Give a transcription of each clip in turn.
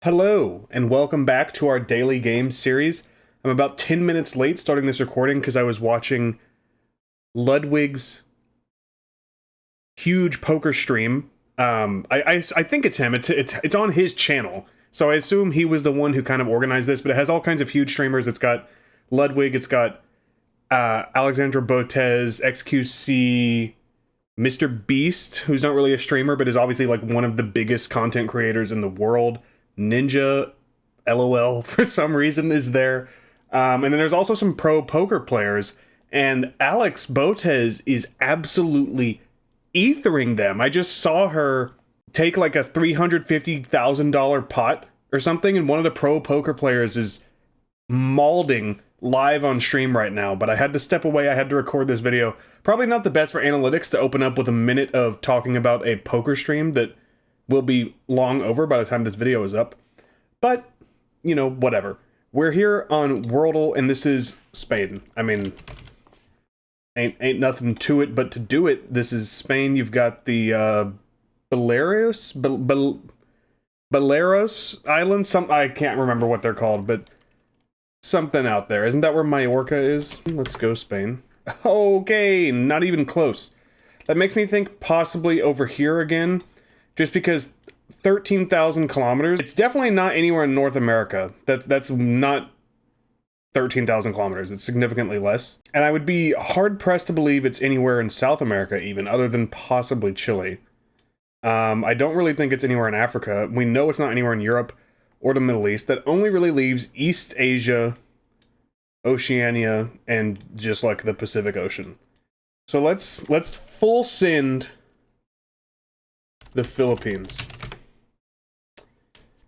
Hello, and welcome back to our daily game series. I'm about 10 minutes late starting this recording because I was watching Ludwig's huge poker stream. I think it's him. It's on his channel, so I assume he was the one who kind of organized this. But it has all kinds of huge streamers. It's got Ludwig. It's got Alexandra Botez, XQC, Mr. Beast, who's not really a streamer, but is obviously like one of the biggest content creators in the world. Ninja, LOL, for some reason, is there. And then there's also some pro poker players, and Alex Botez is absolutely ethering them. I just saw her take like a $350,000 pot or something, and one of the pro poker players is mauling live on stream right now, but I had to step away. I had to record this video. Probably not the best for analytics to open up with a minute of talking about a poker stream that will be long over by the time this video is up. But, you know, whatever. We're here on Worldle, and this is Spain. I mean, ain't nothing to it but to do it. This is Spain. You've got the Balearos Islands. I can't remember what they're called, but something out there. Isn't that where Majorca is? Let's go Spain. Okay, not even close. That makes me think possibly over here again. Just because 13,000 kilometers, it's definitely not anywhere in North America. That's not 13,000 kilometers. It's significantly less. And I would be hard-pressed to believe it's anywhere in South America even, other than possibly Chile. I don't really think it's anywhere in Africa. We know it's not anywhere in Europe or the Middle East. That only really leaves East Asia, Oceania, and just like the Pacific Ocean. So let's full send the Philippines.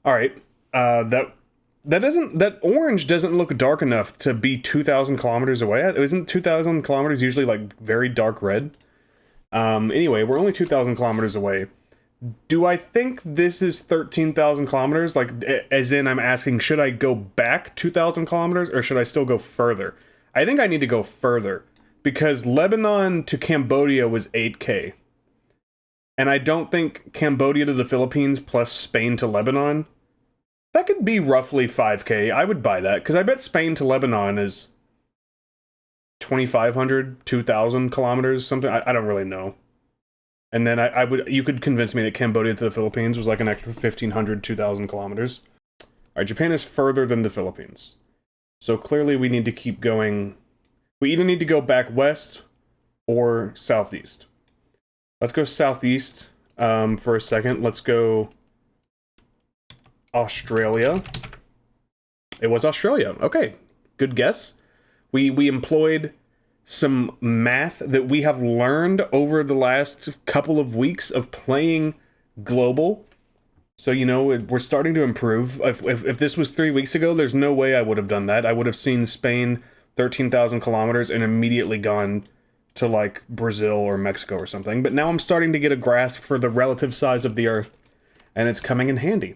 All right, that orange doesn't look dark enough to be 2,000 kilometers away. Isn't 2,000 kilometers usually like very dark red? Anyway, we're only 2,000 kilometers away. Do I think this is 13,000 kilometers? Like, as in, I'm asking, should I go back 2,000 kilometers or should I still go further? I think I need to go further because Lebanon to Cambodia was 8K. And I don't think Cambodia to the Philippines plus Spain to Lebanon, that could be roughly 5K. I would buy that, because I bet Spain to Lebanon is 2,500, 2,000 kilometers, something. I don't really know. And then you could convince me that Cambodia to the Philippines was like an extra 1,500, 2,000 kilometers. All right, Japan is further than the Philippines. So clearly we need to keep going. We either need to go back west or southeast. Let's go southeast for a second. Let's go Australia. It was Australia. Okay, good guess. We employed some math that we have learned over the last couple of weeks of playing Globle. So, you know, we're starting to improve. If this was 3 weeks ago, there's no way I would have done that. I would have seen Spain 13,000 kilometers and immediately gone to like Brazil or Mexico or something, but now I'm starting to get a grasp for the relative size of the Earth, and it's coming in handy.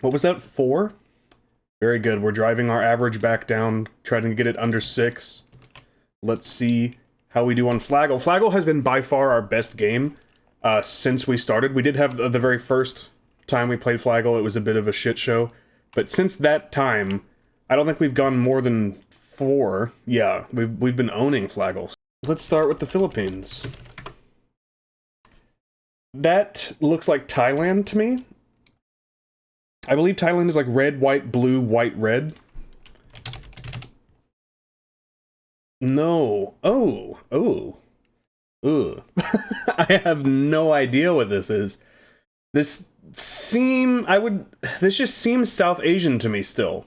What was that, 4? Very good. We're driving our average back down, trying to get it under 6. Let's see how we do on Flagle. Flagle has been by far our best game since we started. We did have the very first time we played Flagle, it was a bit of a shit show, but since that time, I don't think we've gone more than 4. Yeah, we've been owning Flagle. Let's start with the Philippines. That looks like Thailand to me. I believe Thailand is like red, white, blue, white, red. No. Oh. Ugh. I have no idea what this is. This just seems South Asian to me still.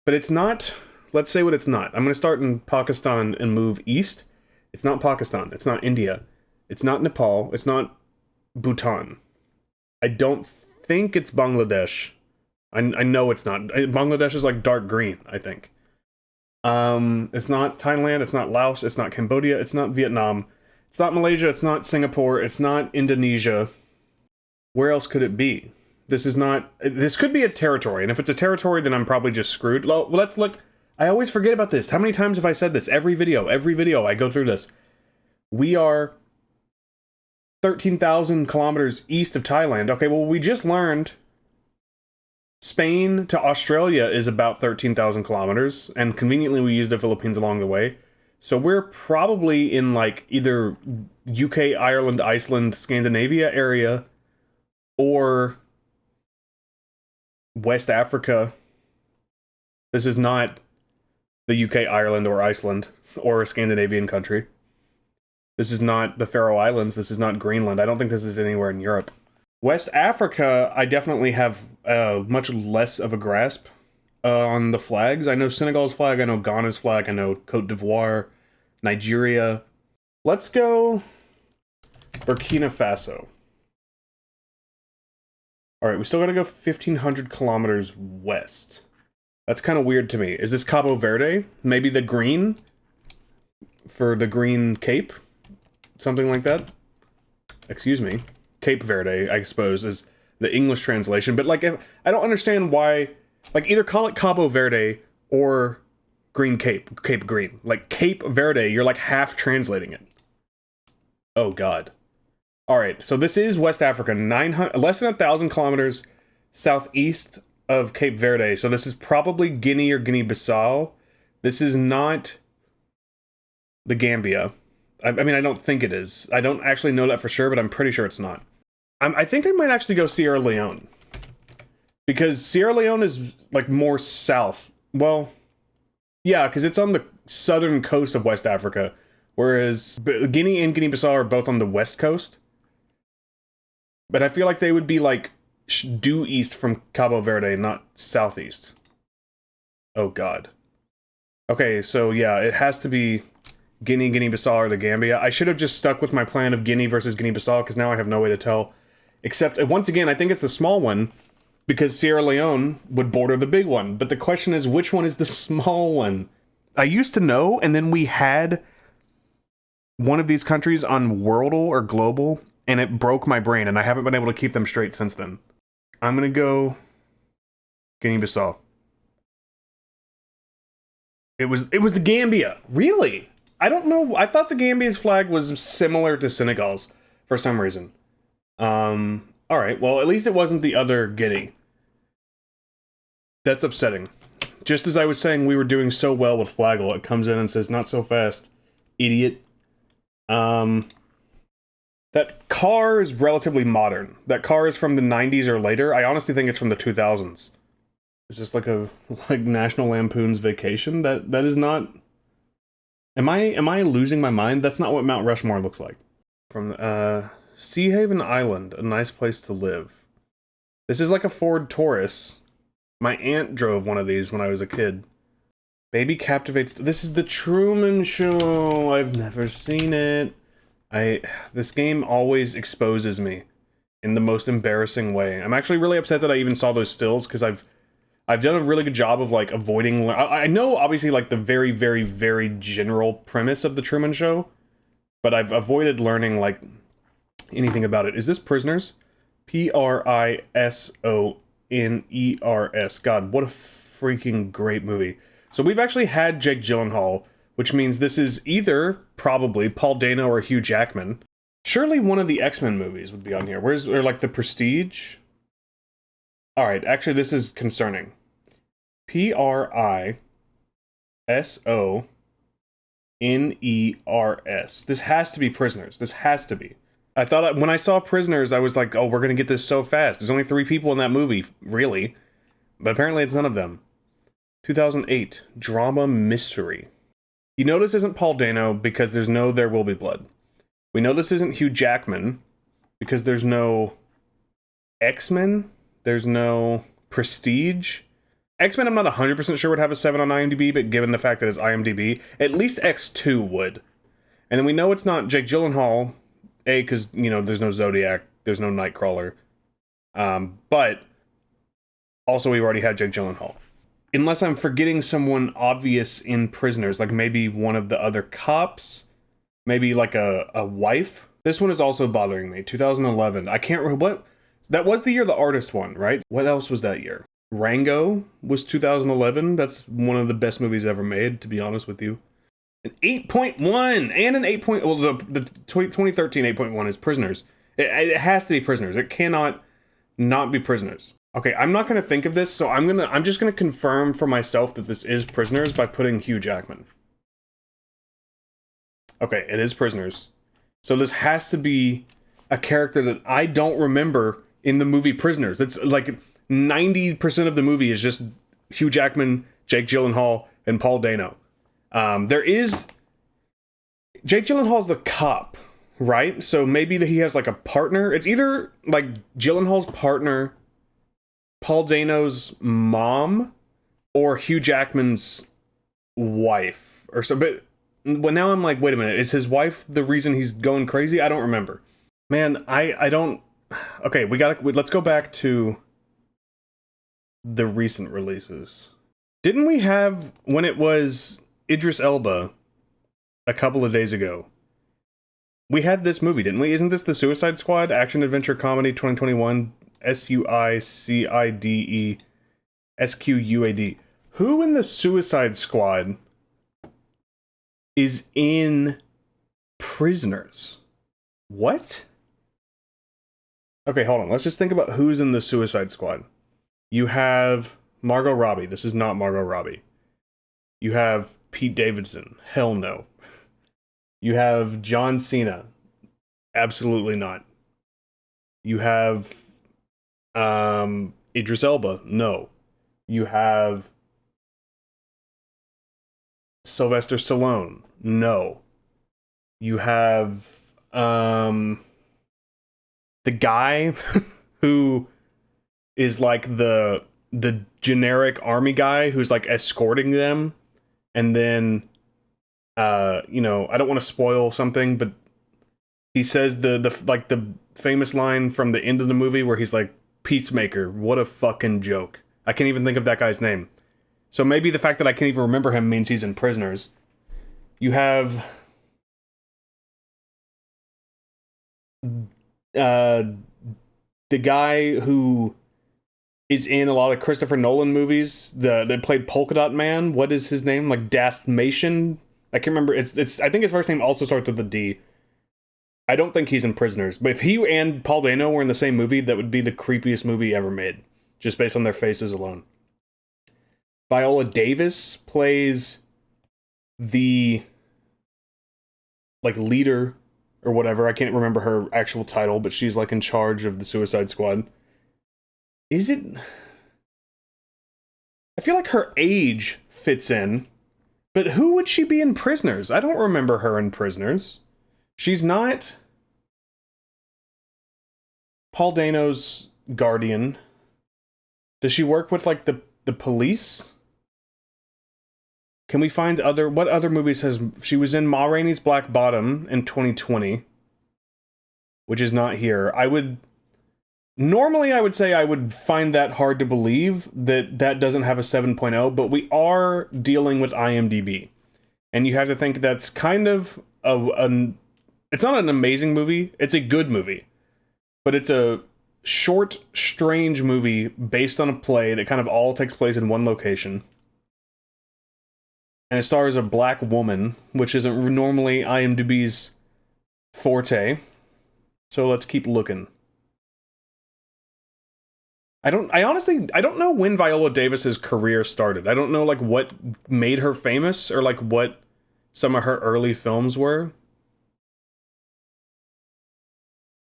But it's not. Let's say what it's not. I'm going to start in Pakistan and move east. It's not Pakistan. It's not India. It's not Nepal. It's not Bhutan. I don't think it's Bangladesh. I know it's not. Bangladesh is like dark green, I think. It's not Thailand. It's not Laos. It's not Cambodia. It's not Vietnam. It's not Malaysia. It's not Singapore. It's not Indonesia. Where else could it be? This is not... This could be a territory, and if it's a territory, then I'm probably just screwed. Well, let's look... I always forget about this. How many times have I said this? Every video I go through this. We are 13,000 kilometers east of Thailand. Okay, well, we just learned Spain to Australia is about 13,000 kilometers, and conveniently we use the Philippines along the way. So we're probably in like either UK, Ireland, Iceland, Scandinavia area, or West Africa. This is not the UK, Ireland, or Iceland, or a Scandinavian country. This is not the Faroe Islands. This is not Greenland. I don't think this is anywhere in Europe. West Africa, I definitely have much less of a grasp on the flags. I know Senegal's flag, I know Ghana's flag, I know Cote d'Ivoire, Nigeria. Let's go Burkina Faso. All right, we still gotta go 1,500 kilometers west. That's kind of weird to me. Is this Cabo Verde? Maybe the green? For the Green Cape? Something like that? Excuse me. Cape Verde, I suppose, is the English translation. But, like, I don't understand why... Like, either call it Cabo Verde or Green Cape. Cape Green. Like, Cape Verde, you're, like, half translating it. Oh, God. Alright, so this is West Africa. Less than 1,000 kilometers southeast of Cape Verde. So this is probably Guinea or Guinea-Bissau. This is not the Gambia. I mean, I don't think it is. I don't actually know that for sure, but I'm pretty sure it's not. I think I might actually go Sierra Leone. Because Sierra Leone is, like, more south. Well, yeah, because it's on the southern coast of West Africa. Whereas Guinea and Guinea-Bissau are both on the west coast. But I feel like they would be, like, due east from Cabo Verde, not southeast. Oh, God. Okay, so, yeah, it has to be Guinea, Guinea-Bissau, or the Gambia. I should have just stuck with my plan of Guinea versus Guinea-Bissau, because now I have no way to tell. Except, once again, I think it's the small one, because Sierra Leone would border the big one. But the question is, which one is the small one? I used to know, and then we had one of these countries on Worldle or Globle, and it broke my brain, and I haven't been able to keep them straight since then. I'm gonna go Guinea-Bissau. It was the Gambia. Really? I don't know. I thought the Gambia's flag was similar to Senegal's for some reason. Alright, well, at least it wasn't the other Guinea. That's upsetting. Just as I was saying we were doing so well with Flagle, it comes in and says, not so fast, idiot. That car is relatively modern. That car is from the 90s or later. I honestly think it's from the 2000s. It's just like National Lampoon's Vacation. That is not... Am I losing my mind? That's not what Mount Rushmore looks like. From Sea Haven Island, a nice place to live. This is like a Ford Taurus. My aunt drove one of these when I was a kid. Baby captivates... This is the Truman Show! I've never seen it. This game always exposes me in the most embarrassing way. I'm actually really upset that I even saw those stills, because I've done a really good job of, like, avoiding... I know, obviously, like, the very, very, very general premise of the Truman Show, but I've avoided learning, like, anything about it. Is this Prisoners? Prisoners. God, what a freaking great movie. So we've actually had Jake Gyllenhaal, which means this is either, probably, Paul Dano or Hugh Jackman. Surely one of the X-Men movies would be on here. Or like, The Prestige? Alright, actually this is concerning. Prisoners. This has to be Prisoners. This has to be. I thought, when I saw Prisoners, I was like, oh, we're gonna get this so fast. There's only 3 people in that movie, really. But apparently it's none of them. 2008. Drama Mystery. You know this isn't Paul Dano because there's no There Will Be Blood. We know this isn't Hugh Jackman because there's no X-Men. There's no Prestige. X-Men I'm not 100% sure would have a 7 on IMDb, but given the fact that it's IMDb, at least X2 would. And then we know it's not Jake Gyllenhaal, A, because, you know, there's no Zodiac, there's no Nightcrawler. But also we've already had Jake Gyllenhaal. Unless I'm forgetting someone obvious in Prisoners, like maybe one of the other cops, maybe like a wife. This one is also bothering me. 2011. I can't remember what... That was the year The Artist won, right? What else was that year? Rango was 2011. That's one of the best movies ever made, to be honest with you. An 8.1 and an 8. Well, the 2013 8.1 is Prisoners. It has to be Prisoners. It cannot not be Prisoners. Okay, I'm not gonna think of this, so I'm just gonna confirm for myself that this is Prisoners by putting Hugh Jackman. Okay, it is Prisoners. So this has to be a character that I don't remember in the movie Prisoners. It's like 90% of the movie is just Hugh Jackman, Jake Gyllenhaal, and Paul Dano. There is... Jake Gyllenhaal's the cop, right? So maybe that he has like a partner. It's either like Gyllenhaal's partner, Paul Dano's mom, or Hugh Jackman's wife, or so. But now I'm like, wait a minute, is his wife the reason he's going crazy? I don't remember. Man, I don't. Okay, let's go back to the recent releases. Didn't we have, when it was Idris Elba a couple of days ago, we had this movie, didn't we? Isn't this the Suicide Squad action adventure comedy 2021? SUICIDE Who in the Suicide Squad is in Prisoners? What? Okay, hold on. Let's just think about who's in the Suicide Squad. You have Margot Robbie. This is not Margot Robbie. You have Pete Davidson. Hell no. You have John Cena. Absolutely not. You have Idris Elba. No. You have Sylvester Stallone. No. You have the guy who is like the generic army guy who's like escorting them, and then you know, I don't want to spoil something, but he says the famous line from the end of the movie where he's like, "Peacemaker, what a fucking joke." I can't even think of that guy's name. So maybe the fact that I can't even remember him means he's in Prisoners. You have the guy who is in a lot of Christopher Nolan movies, that played Polka Dot Man. What is his name? Like Dathmation? I can't remember. It's I think his first name also starts with a D. I don't think he's in Prisoners, but if he and Paul Dano were in the same movie, that would be the creepiest movie ever made, just based on their faces alone. Viola Davis plays the like leader or whatever. I can't remember her actual title, but she's like in charge of the Suicide Squad. Is it? I feel like her age fits in, but who would she be in Prisoners? I don't remember her in Prisoners. She's not Paul Dano's guardian. Does she work with like the police? Can we find what other movies has she was in? Ma Rainey's Black Bottom in 2020, which is not here. Normally I would say I would find that hard to believe that doesn't have a 7.0, but we are dealing with IMDb. And you have to think that's kind of it's not an amazing movie, it's a good movie. But it's a short, strange movie based on a play that kind of all takes place in one location. And it stars a black woman, which isn't normally IMDb's forte. So let's keep looking. I honestly don't know when Viola Davis's career started. I don't know like what made her famous or like what some of her early films were.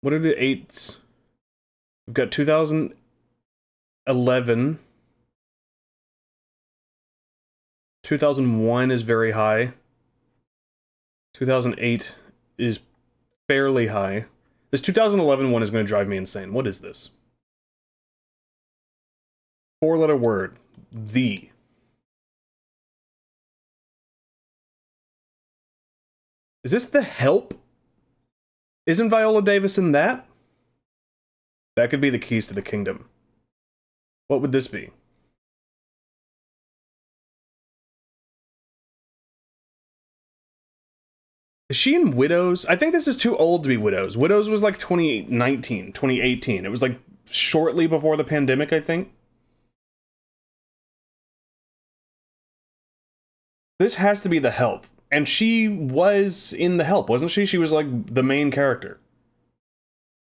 What are the eights? We've got 2011. 2001 is very high. 2008 is fairly high. This 2011 one is going to drive me insane. What is this? 4-letter word. The. Is this The Help? Isn't Viola Davis in that? That could be the Keys to the Kingdom. What would this be? Is she in Widows? I think this is too old to be Widows. Widows was like 2019, 2018. It was like shortly before the pandemic, I think. This has to be The Help. And she was in The Help, wasn't she? She was like the main character.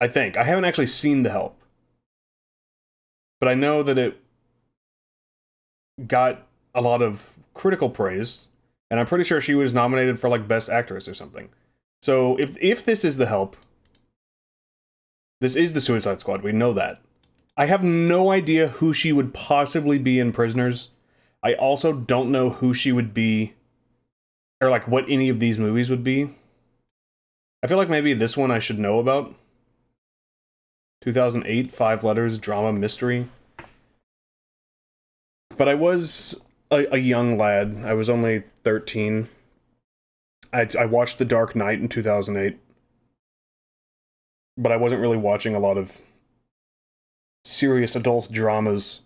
I think. I haven't actually seen The Help. but I know that it got a lot of critical praise, and I'm pretty sure she was nominated for like Best Actress or something. So if this is The Help, this is the Suicide Squad. We know that. I have no idea who she would possibly be in Prisoners. I also don't know who she would be, or like what any of these movies would be. I feel like maybe this one I should know about. 2008, 5 letters, drama, mystery. But I was a young lad. I was only 13. I watched The Dark Knight in 2008. But I wasn't really watching a lot of serious adult dramas.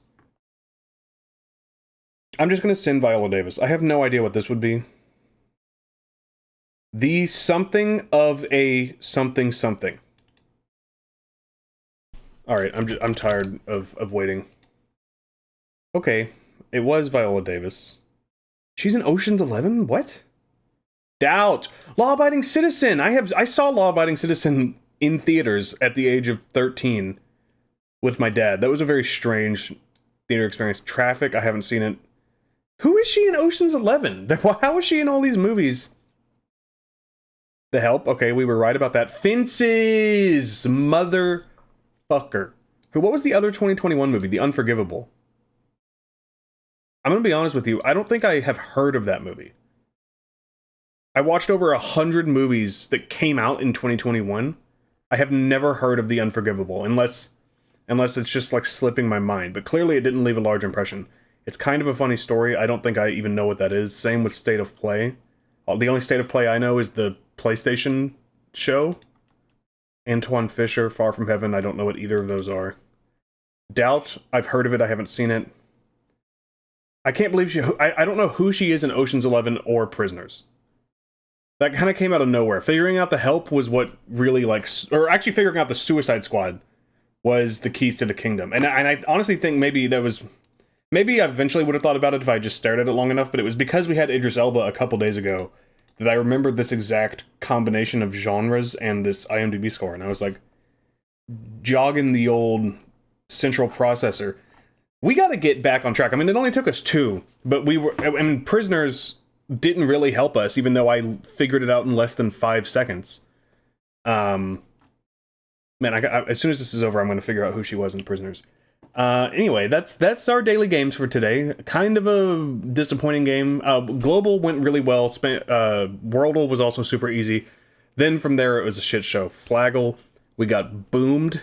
I'm just going to send Viola Davis. I have no idea what this would be. The something of a something something. Alright, I'm tired of waiting. Okay, it was Viola Davis. She's in Ocean's 11? What? Doubt! Law-Abiding Citizen! I saw Law-Abiding Citizen in theaters at the age of 13 with my dad. That was a very strange theater experience. Traffic, I haven't seen it. Who is she in Ocean's 11? How is she in all these movies? The Help, okay, we were right about that. Fences! Motherfucker. What was the other 2021 movie? The Unforgivable. I'm gonna be honest with you, I don't think I have heard of that movie. I watched over 100 movies that came out in 2021. I have never heard of The Unforgivable, unless it's just like slipping my mind. But clearly it didn't leave a large impression. It's kind of a funny story. I don't think I even know what that is. Same with State of Play. The only State of Play I know is the PlayStation show. Antoine Fisher, Far From Heaven. I don't know what either of those are. Doubt. I've heard of it. I haven't seen it. I can't believe I don't know who she is in Ocean's 11 or Prisoners. That kind of came out of nowhere. Figuring out The Help was what really, like... Or actually figuring out the Suicide Squad was the keys to the kingdom. And I honestly think maybe that was... Maybe I eventually would have thought about it if I just stared at it long enough, but it was because we had Idris Elba a couple days ago that I remembered this exact combination of genres and this IMDb score. And I was like, jogging the old central processor. We got to get back on track. I mean, it only took us 2, but we were... I mean, Prisoners didn't really help us, even though I figured it out in less than 5 seconds. Man, as soon as this is over, I'm going to figure out who she was in Prisoners. Anyway, that's our daily games for today. Kind of a disappointing game. Globle went really well. Worldle was also super easy. Then from there, it was a shit show. Flagle, we got boomed.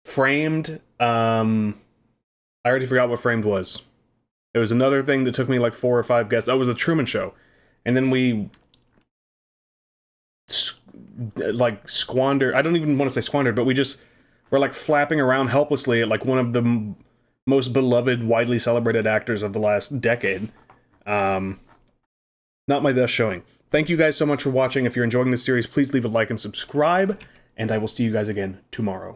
Framed, I already forgot what Framed was. It was another thing that took me like 4 or 5 guesses. That was the Truman Show. And then we... like, squandered... I don't even want to say squandered, but we just were like flapping around helplessly at like one of the most beloved, widely celebrated actors of the last decade. Not my best showing. Thank you guys so much for watching. If you're enjoying this series, please leave a like and subscribe. And I will see you guys again tomorrow.